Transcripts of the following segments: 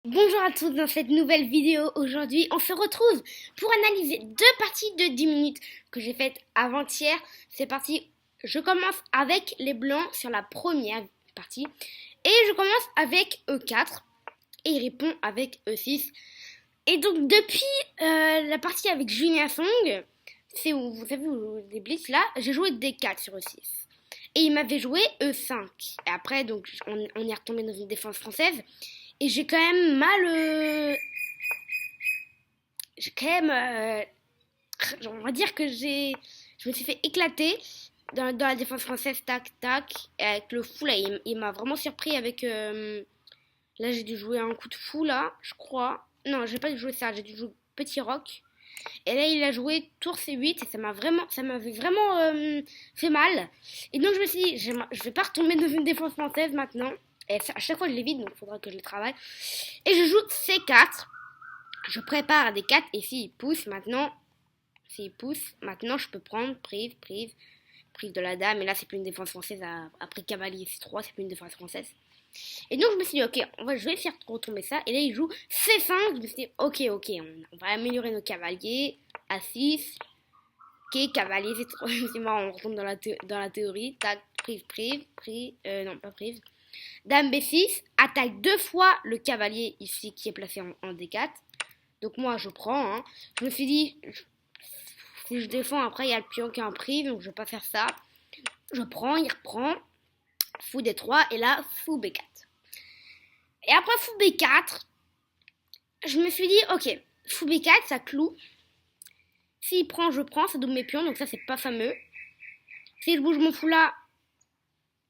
Bonjour à tous dans cette nouvelle vidéo. Aujourd'hui, on se retrouve pour analyser deux parties de 10 minutes que j'ai faites avant-hier. C'est parti. Je commence avec les blancs sur la première partie et je commence avec E4 et il répond avec E6. Et donc depuis la partie avec Julien Song, c'est où vous savez où des blitz là, j'ai joué D4 sur E6. Et il m'avait joué E5. Et après donc on est retombé dans une défense française. Et j'ai quand même mal. J'ai quand même. On va dire que je me suis fait éclater dans la défense française, tac, tac. Et avec le fou, là, il m'a vraiment surpris avec. Là, j'ai dû jouer un coup de fou, là, je crois. Non, j'ai pas dû jouer ça, j'ai dû jouer petit roc. Et là, il a joué tour C8 et ça m'avait vraiment fait mal. Et donc, je me suis dit, je vais pas retomber dans une défense française maintenant. Et à chaque fois, je l'évite, donc il faudra que je le travaille. Et je joue C4. Je prépare des 4 et s'il pousse, maintenant je peux prendre prise de la dame. Et là, c'est plus une défense française. Après cavalier C3, c'est plus une défense française. Et donc, je me suis dit, ok, je vais faire retomber ça. Et là, il joue C5. Je me suis dit, ok, on va améliorer nos cavaliers. A6. Ok, cavalier C3. C'est marrant, on retombe dans la théorie. Tac, prise. Non, pas prise. Dame B6. Attaque deux fois le cavalier ici qui est placé en D4. Donc, moi, je prends. Hein. Je me suis dit, si je défends, après, il y a le pion qui est en prise. Donc, je vais pas faire ça. Je prends, il reprend. Fou D3 et là, fou B4. Et après fou B4, je me suis dit, ok, fou B4, ça cloue. S'il prend, je prends, ça double mes pions, donc ça, c'est pas fameux. Si je bouge mon fou là,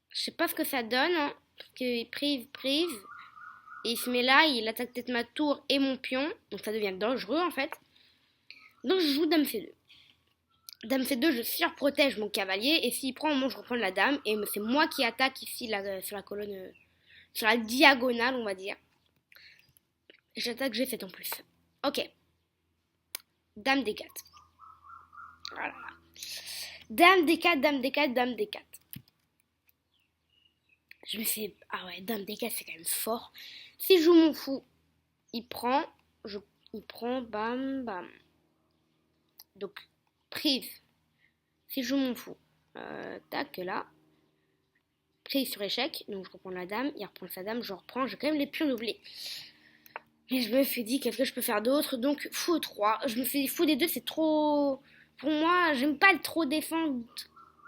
je sais pas ce que ça donne. Hein, parce que prise. Et il se met là, il attaque peut-être ma tour et mon pion. Donc ça devient dangereux, en fait. Donc je joue dame C2. Dame C2, je surprotège mon cavalier. Et s'il prend, au moment je reprends la dame. Et c'est moi qui attaque ici sur la colonne, sur la diagonale, on va dire. J'attaque G7 en plus. Ok. Dame D4. Voilà. Dame D4, dame D4, dame D4. Je me fais... Ah ouais, dame D4, c'est quand même fort. Si je joue mon fou, il prend. Il prend, bam, bam. Donc, prise. Si je joue mon fou, tac, là. Prise sur échec. Donc, je reprends la dame. Il reprend sa dame. Je reprends. J'ai quand même les pions doublés. Mais je me suis dit, qu'est-ce que je peux faire d'autre? Donc, fou 3. Je me suis dit, fou des deux, c'est trop... Pour moi, j'aime pas trop défendre.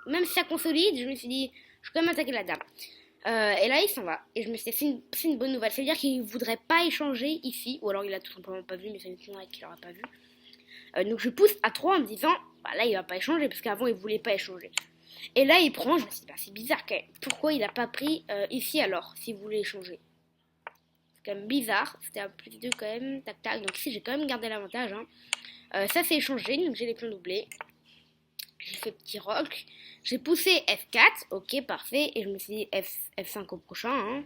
Même si ça consolide, je me suis dit, je peux quand même attaquer la dame. Et là, il s'en va. Et je me suis dit, c'est une bonne nouvelle. Ça veut dire qu'il voudrait pas échanger ici. Ou alors, il a tout simplement pas vu, mais ça m'étonnerait qu'il aurait pas vu. Donc, je pousse à 3 en me disant, bah là, il va pas échanger. Parce qu'avant, il voulait pas échanger. Et là, il prend. Je me suis dit, bah, c'est bizarre quand même. Pourquoi il a pas pris ici alors, s'il voulait échanger? C'est quand même bizarre. C'était à plus 2 quand même. Tac, tac. Donc, ici, j'ai quand même gardé l'avantage. Hein. Ça, c'est échangé. Donc, j'ai les pions doublés. J'ai fait petit rock. J'ai poussé F4. Ok, parfait. Et je me suis dit F5 au prochain. Hein.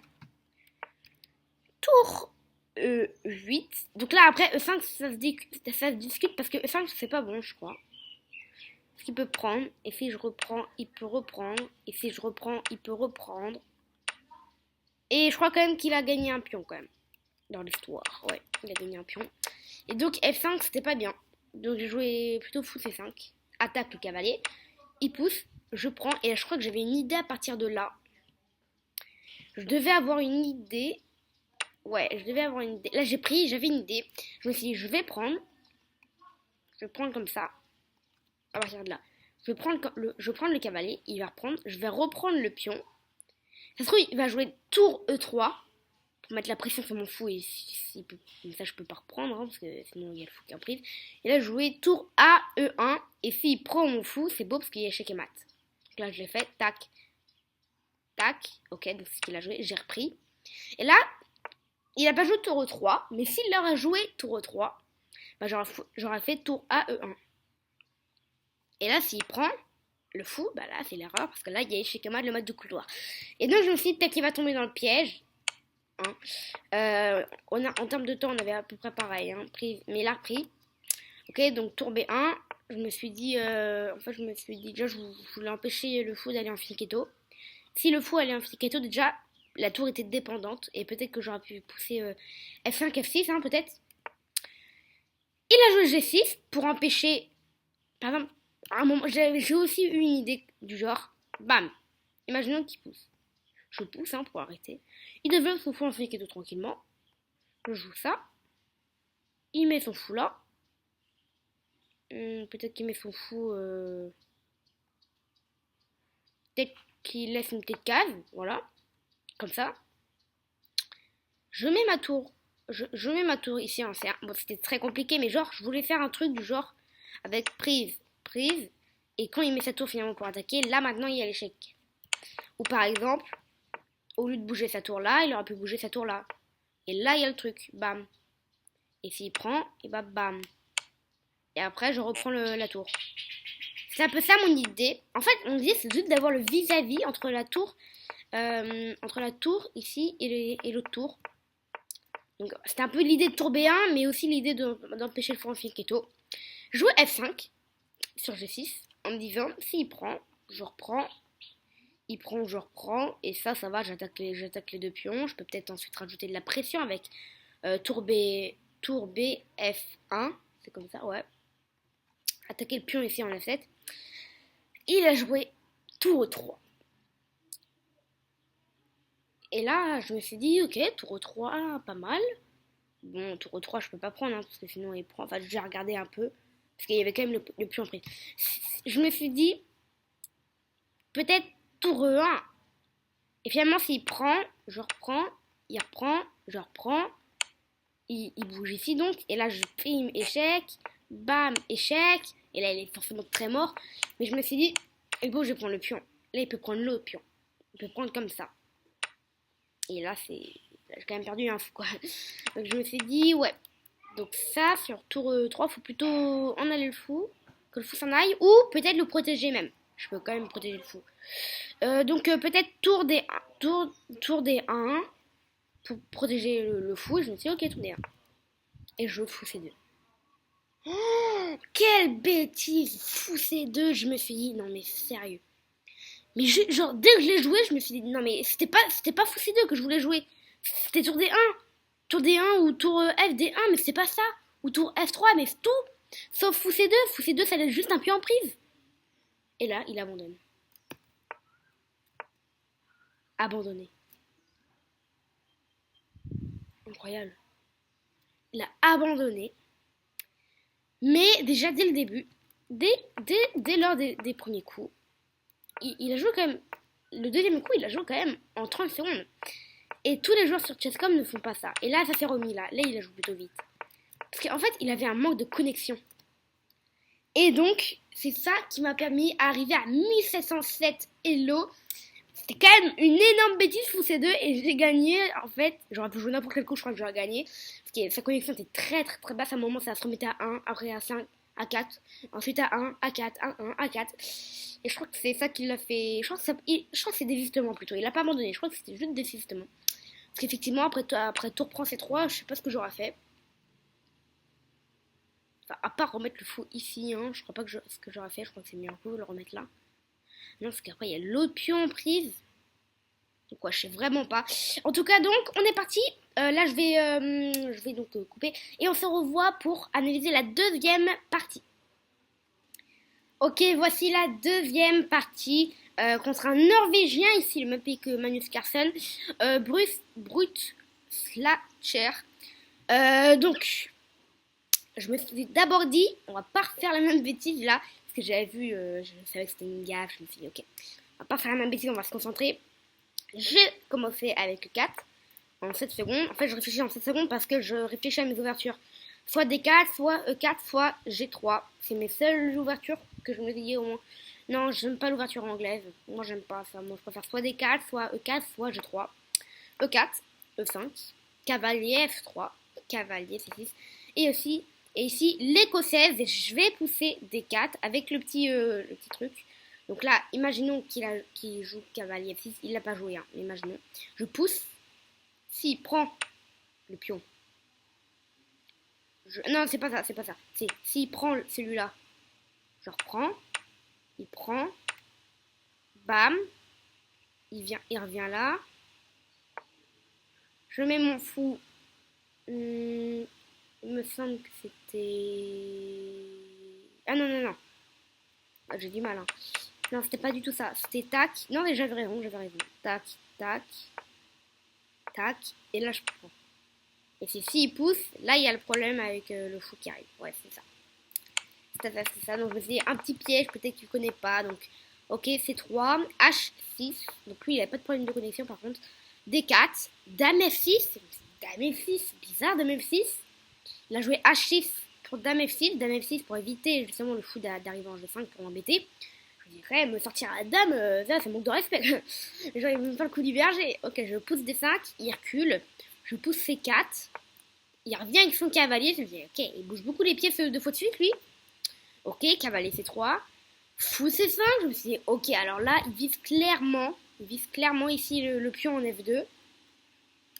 Tour E8. Donc là, après, E5, ça se discute parce que E5, c'est pas bon, je crois. Parce qu'il peut prendre. Et si je reprends, il peut reprendre. Et si je reprends, il peut reprendre. Et je crois quand même qu'il a gagné un pion, quand même. Dans l'histoire. Ouais, il a gagné un pion. Et donc, F5, c'était pas bien. Donc, j'ai joué plutôt fou C5. Attaque le cavalier. Il pousse. Je prends. Et je crois que j'avais une idée à partir de là. Je devais avoir une idée. Ouais, je devais avoir une idée. Là, j'avais une idée. Je me suis dit, je vais prendre. Je vais prendre comme ça. À partir de là. Je vais prendre le cavalier. Il va reprendre. Je vais reprendre le pion. Ça se trouve, il va jouer tour E3. Pour mettre la pression sur mon fou. Et comme ça, je peux pas reprendre. Hein, parce que sinon, il y a le fou qui est en prise. Et là, je jouais tour A, E1. Et s'il prend mon fou, c'est beau parce qu'il y a échec et mat. Donc là, je l'ai fait. Tac. Tac. Ok, donc c'est ce qu'il a joué. J'ai repris. Et là, il n'a pas joué tour E3, mais s'il l'aurait joué tour E3, bah j'aurais fait tour A, E1. Et là, s'il prend le fou, bah là, c'est l'erreur, parce que là, il y a échec et mat, le mode de couloir. Et donc, je me suis dit, peut-être qu'il va tomber dans le piège. Hein. En termes de temps, on avait à peu près pareil, hein, mais il a repris. Ok, donc tour B1, je me suis dit, déjà, je voulais empêcher le fou d'aller en filichetto. Si le fou allait en filichetto, déjà, La tour était dépendante et peut-être que j'aurais pu pousser F5, F6, hein, peut-être. Il a joué G6 pour empêcher. Par exemple, à un moment, j'ai aussi eu une idée du genre. Bam. Imaginons qu'il pousse. Je pousse hein, pour arrêter. Il développe son fou en tout tranquillement. Je joue ça. Il met son fou là. Peut-être qu'il met son fou. Peut-être qu'il laisse une petite case. Voilà. Comme ça. Je mets ma tour. Je mets ma tour ici en C1. Bon, c'était très compliqué, mais genre, je voulais faire un truc du genre avec prise, prise. Et quand il met sa tour finalement pour attaquer, là maintenant il y a l'échec. Ou par exemple, au lieu de bouger sa tour là, il aurait pu bouger sa tour là. Et là il y a le truc. Bam. Et s'il prend, et bah bam. Et après, je reprends la tour. C'est un peu ça mon idée. En fait, mon idée, c'est juste d'avoir le vis-à-vis entre la tour ici et l'autre tour. Donc, c'était un peu l'idée de tour B1, mais aussi l'idée d'empêcher le fou en fianchetto. Je joue F5 sur G6 en me disant, s'il prend, je reprends. Il prend, je reprends. Et ça va, j'attaque les deux pions. Je peux peut-être ensuite rajouter de la pression avec tour B F1. C'est comme ça, ouais. Attaquer le pion ici en F7. Il a joué tour 3. Et là, je me suis dit, ok, tour 3, pas mal. Bon, tour 3, je peux pas prendre, hein, parce que sinon il prend. Enfin, j'ai regardé un peu, parce qu'il y avait quand même le pion pris. Je me suis dit, peut-être tour 1. Et finalement, s'il prend, je reprends, il reprend, je reprends. Il bouge ici donc. Et là, je prime échec. Bam, échec. Et là, il est forcément très mort. Mais je me suis dit, et bon, je vais prendre le pion. Là, il peut prendre l'autre pion. Il peut prendre comme ça. Et là, j'ai quand même perdu un fou, quoi. Donc, je me suis dit, ouais. Donc, ça, sur tour 3, faut plutôt en aller le fou. Que le fou s'en aille. Ou peut-être le protéger même. Je peux quand même protéger le fou. Donc, peut-être tour D1. Tour D1. Pour protéger le fou. Je me suis dit, ok, tour D1. Et je joue fou C2. Oh, quelle bêtise! Fou C2. Je me suis dit, non, mais sérieux. Mais genre, dès que je l'ai joué, je me suis dit, non mais c'était pas fou C2 que je voulais jouer. C'était tour D1. Tour D1 ou tour F D1, mais c'est pas ça. Ou tour F3, mais c'est tout. Sauf fou C2. Fou C2, ça laisse juste un pion en prise. Et là, il abandonne. Abandonné. Incroyable. Il a abandonné. Mais déjà, dès le début, dès lors des premiers coups, il a joué quand même. Le deuxième coup, il a joué quand même en 30 secondes. Et tous les joueurs sur Chesscom ne font pas ça. Et là, ça s'est remis là. Là, il a joué plutôt vite. Parce qu'en fait, il avait un manque de connexion. Et donc, c'est ça qui m'a permis d'arriver à 1707 Hello. C'était quand même une énorme bêtise fou ces deux. Et j'ai gagné, en fait. J'aurais pu jouer n'importe quel coup, je crois que j'aurais gagné. Parce que sa connexion était très très très basse. À un moment, ça se remettait à 1, après à 5, à 4. Ensuite à 1, à 4, à 1, à 4. Et je crois que c'est ça qui l'a fait. Je crois que c'est désistement plutôt. Il a pas abandonné. Je crois que c'était juste désistement. Parce qu'effectivement, après tour prend C3, je sais pas ce que j'aurais fait. Enfin, à part remettre le fou ici, hein, je crois pas que ce que j'aurais fait. Je crois que c'est mieux un peu le remettre là. Non, parce qu'après, il y a l'autre pion en prise. Donc, ouais, je sais vraiment pas. En tout cas, donc, on est parti. Là, je vais donc couper. Et on se revoit pour analyser la deuxième partie. Ok, voici la deuxième partie contre un Norvégien, ici le même pays que Magnus Carlsen, Brut Slatcher. Donc, je me suis d'abord dit, on va pas refaire la même bêtise là, parce que j'avais vu, je savais que c'était une gaffe, je me suis dit, ok, on va pas faire la même bêtise, on va se concentrer. J'ai commencé avec le 4 en 7 secondes. En fait, je réfléchis en 7 secondes parce que je réfléchis à mes ouvertures. Soit D4, soit E4, soit G3. C'est mes seules ouvertures que je me dis au moins. Non, j'aime pas l'ouverture anglaise. Moi, j'aime pas ça. Moi, je préfère soit D4, soit E4, soit G3. E4, E5, cavalier F3, cavalier C6. Et aussi, et ici, l'écossaise. Je vais pousser D4 avec le petit truc. Donc là, imaginons qu'il joue cavalier F6. Il l'a pas joué, hein. Imaginons. Je pousse. S'il prend le pion. Non, c'est pas ça, c'est pas ça. C'est s'il prend celui-là, je reprends. Il prend. Bam. Il revient là. Je mets mon fou. Il me semble que c'était... Ah non, non, non. Ah, j'ai du mal, hein. Non, c'était pas du tout ça. C'était tac. Non, mais j'avais raison, j'avais raison. Tac, tac, tac. Et là, je prends. Et c'est s'il pousse, là, il y a le problème avec le fou qui arrive. Ouais, c'est ça. C'est ça. Donc, je me suis dit un petit piège, peut-être que tu connais pas. Donc, ok, C3, H6. Donc, lui, il avait pas de problème de connexion, par contre. D4, Dame F6. Dame F6, bizarre, Dame F6. Il a joué H6 pour Dame F6. Dame F6 pour éviter justement le fou d'arriver en G5 pour l'embêter. Je dirais, me sortir à la dame, ça, c'est manque de respect. Genre, il me fait le coup du berger. Ok, je pousse D5, il recule. Je pousse C4. Il revient avec son cavalier. Je me dis, ok, il bouge beaucoup les pieds deux fois de suite, lui. Ok, cavalier C3. Fou C5. Je me suis dit, ok, alors là, il vise clairement ici le pion en F2.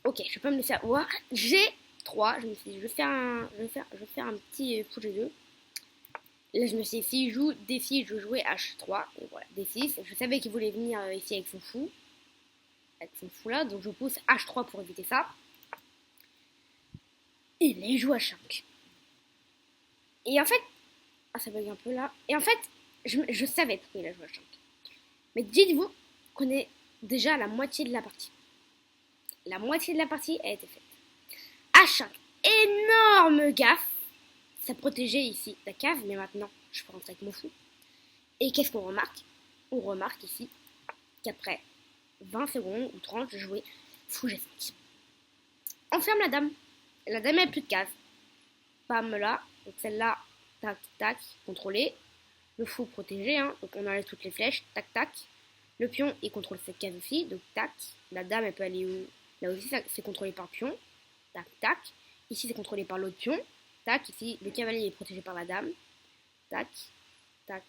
Ok, je peux me laisser avoir. G3. Je me suis dit, je vais faire un petit fou G2. Là, je me suis dit, s'il joue D6, je jouais H3. Et voilà, D6. Je savais qu'il voulait venir ici avec son fou. Avec son fou là. Donc, je pousse H3 pour éviter ça. Et là, il joue H5. Et en fait... Ah, ça bug un peu là. Et en fait, je savais pourquoi il a joué H5. Mais dites-vous qu'on est déjà à la moitié de la partie. La moitié de la partie a été faite. H5. Énorme gaffe. Ça protégeait ici la cave, mais maintenant, je peux rentrer avec mon fou. Et qu'est-ce qu'on remarque? On remarque ici qu'après 20 secondes ou 30, je jouais fou G5. On ferme la dame. La dame n'a plus de case. Bam là. Donc celle-là, tac, tac, contrôlée. Le fou protégé, hein. Donc on enlève toutes les flèches. Tac, tac. Le pion, il contrôle cette case aussi. Donc tac. La dame, elle peut aller où? Là aussi, c'est contrôlé par le pion. Tac, tac. Ici, c'est contrôlé par l'autre pion. Tac, ici, le cavalier est protégé par la dame. Tac, tac,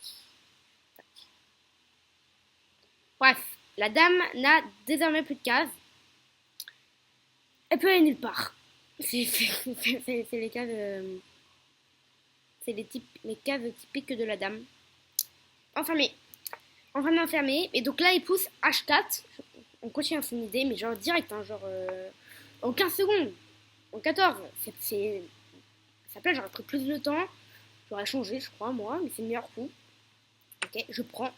tac. Bref, la dame n'a désormais plus de cases. Elle peut aller nulle part. C'est les cases... c'est les cases typiques de la dame. Enfermé. Enfermé. Et donc là, il pousse H4. On continue à son idée, mais genre direct, hein, genre... en 15 secondes. En 14. Ça plaît, j'aurais pris plus de temps. J'aurais changé, je crois, moi, mais c'est le meilleur coup. Ok, je prends.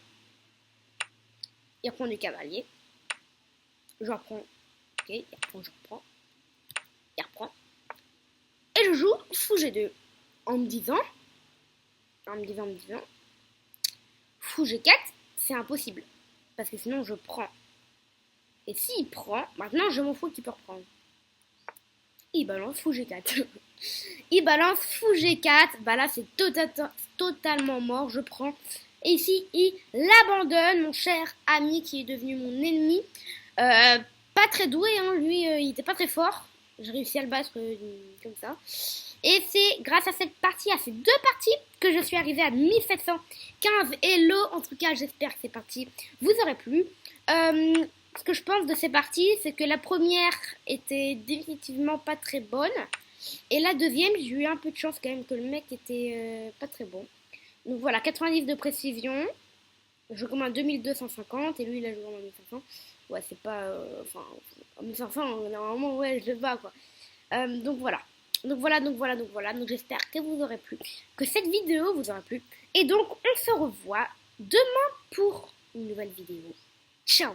Il reprend du cavalier. Je reprends. Ok, il reprend, je reprends. Il reprend. Et je joue fou G2. En me disant. Fou G4, c'est impossible. Parce que sinon, je prends. Et s'il prend, maintenant, je m'en fous qu'il peut reprendre. Il balance fou G4. Il balance fou G4. Bah là, c'est totalement mort. Je prends. Et ici, il l'abandonne, mon cher ami qui est devenu mon ennemi. Pas très doué, hein. Lui, il était pas très fort. J'ai réussi à le battre comme ça. Et c'est grâce à cette partie, à ces deux parties, que je suis arrivée à 1715 Hello. En tout cas, j'espère que ces parties vous auraient plu. Ce que je pense de ces parties, c'est que la première était définitivement pas très bonne. Et la deuxième, j'ai eu un peu de chance quand même que le mec était pas très bon. Donc voilà, 90 de précision. Je joue comme un 2250 et lui il a joué en 1500. Ouais, c'est pas... enfin, en 1500, normalement, ouais, je le bats quoi. Donc voilà. Donc j'espère que vous aurez plu, que cette vidéo vous aura plu. Et donc on se revoit demain pour une nouvelle vidéo. Ciao!